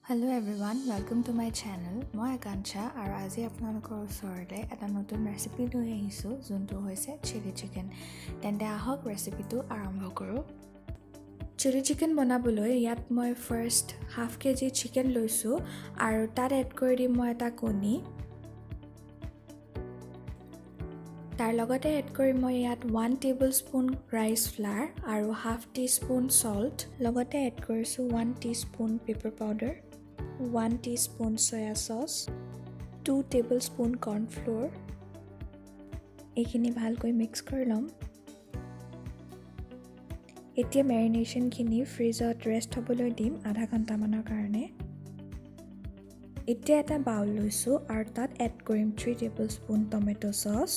Hello everyone, welcome to my channel. মই আকাংক্ষা আৰু আজি আপোনালোকৰ ওচৰলৈ এটা নতুন ৰেচিপি লৈ আহিছোঁ যোনটো হৈছে চিলি চিকেন। তেন্তে আহক ৰেচিপিটো আৰম্ভ কৰোঁ। চিলি চিকেন বনাবলৈ ইয়াত মই ফাৰ্ষ্ট হাফ কেজি চিকেন লৈছোঁ আৰু তাত এড কৰি দিম মই এটা কণী। তাৰ লগতে এড কৰি মই ইয়াত 1 টেবুলস্পুন ৰাইচ ফ্লাৰ আৰু হাফ টিস্পুন সল্ট, লগতে এড কৰিছোঁ 1 teaspoon paper powder, 1 teaspoon soya sauce, 2 tablespoon corn flour. এইখিনি ভালকৈ মিক্স কৰি লম। এতিয়া মেৰিনেশ্যনখিনি ফ্ৰিজত ৰেষ্ট হ'বলৈ দিম আধা ঘণ্টামানৰ কাৰণে। এতিয়া এটা বাউল লৈছোঁ আৰু তাত এড কৰিম 3 tablespoon tomato sauce,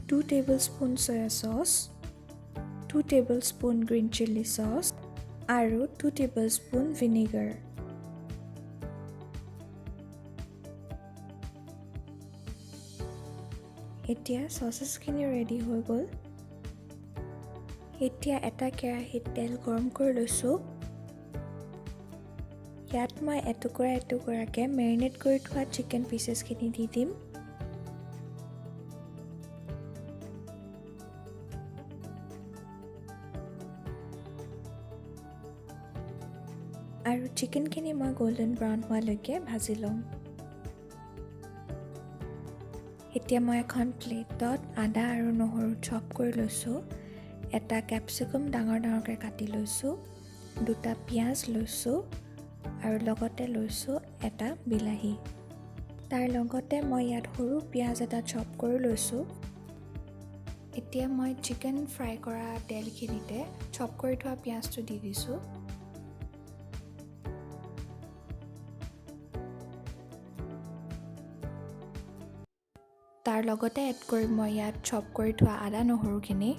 2 tablespoon soya sauce, 2 tablespoon green chili sauce আৰু 2 tablespoon vinegar. এতিয়া সসেছখিনি ৰেডি হৈ গ'ল। এতিয়া এটা কেৰাহীত তেল গৰম কৰি লৈছোঁ। ইয়াত মই এটুকুৰাকৈ মেৰিনেট কৰি থোৱা চিকেন পিচেছখিনি দি দিম। আৰু চিকেনখিনি মই গোল্ডেন ব্ৰাউন হোৱালৈকে ভাজি ল'ম। এতিয়া মই এখন প্লেটত আদা আৰু নহৰু চপ কৰি লৈছোঁ, এটা কেপচিকাম ডাঙৰকৈ কাটি লৈছোঁ, 2টা পিঁয়াজ লৈছোঁ আৰু লগতে লৈছোঁ এটা বিলাহী। তাৰ লগতে মই ইয়াত সৰু পিঁয়াজ এটা চপ কৰি লৈছোঁ। এতিয়া মই চিকেন ফ্ৰাই কৰা তেলখিনিতে চপ কৰি থোৱা পিঁয়াজটো দি দিছোঁ। তাৰ লগতে এড কৰিম মই ইয়াত চপ কৰি থোৱা আদা নহৰুখিনি।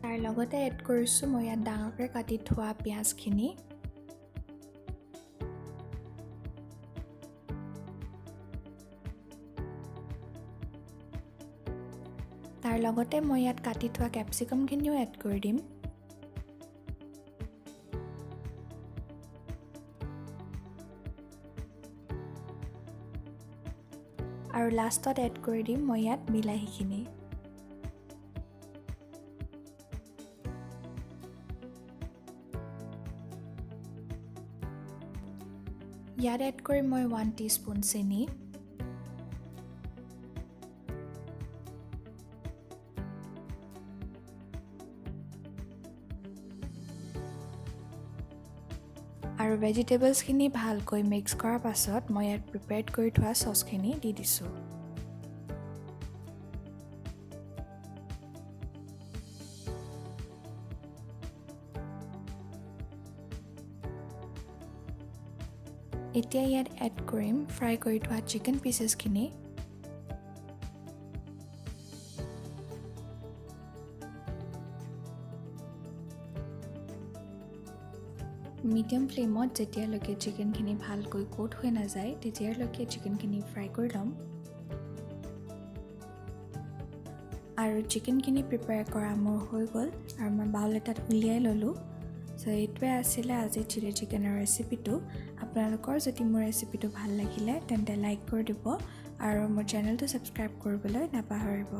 তাৰ লগতে এড কৰিছোঁ মই ইয়াত ডাঙৰকৈ কাটি থোৱা পিঁয়াজখিনি। তাৰ লগতে মই ইয়াত কাটি থোৱা কেপচিকামখিনিও এড কৰি দিম। আৰু লাষ্টত এড কৰি দিম মই ইয়াত বিলাহীখিনি। ইয়াত এড কৰিম মই 1 টিস্পুন চেনি, আৰু ভেজিটেবলছখিনি ভালকৈ মিক্স কৰাৰ পাছত মই ইয়াত প্ৰিপেয়াৰ্ড কৰি থোৱা চচখিনি দি দিছোঁ। এতিয়া ইয়াত এড কৰিম ফ্ৰাই কৰি থোৱা চিকেন পিচেছখিনি। মিডিয়াম ফ্লেমত যেতিয়ালৈকে চিকেনখিনি ভালকৈ কোট হৈ নাযায় তেতিয়ালৈকে চিকেনখিনি ফ্ৰাই কৰি ল'ম। আৰু চিকেনখিনি প্ৰিপেয়াৰ কৰা মোৰ হৈ গ'ল আৰু মই বাউল এটাত উলিয়াই ল'লোঁ। চ' এইটোৱে আছিলে আজি চিলি চিকেনৰ ৰেচিপিটো। আপোনালোকৰ যদি মোৰ ৰেচিপিটো ভাল লাগিলে তেন্তে লাইক কৰি দিব আৰু মোৰ চেনেলটো ছাবস্ক্ৰাইব কৰিবলৈ নাপাহৰিব।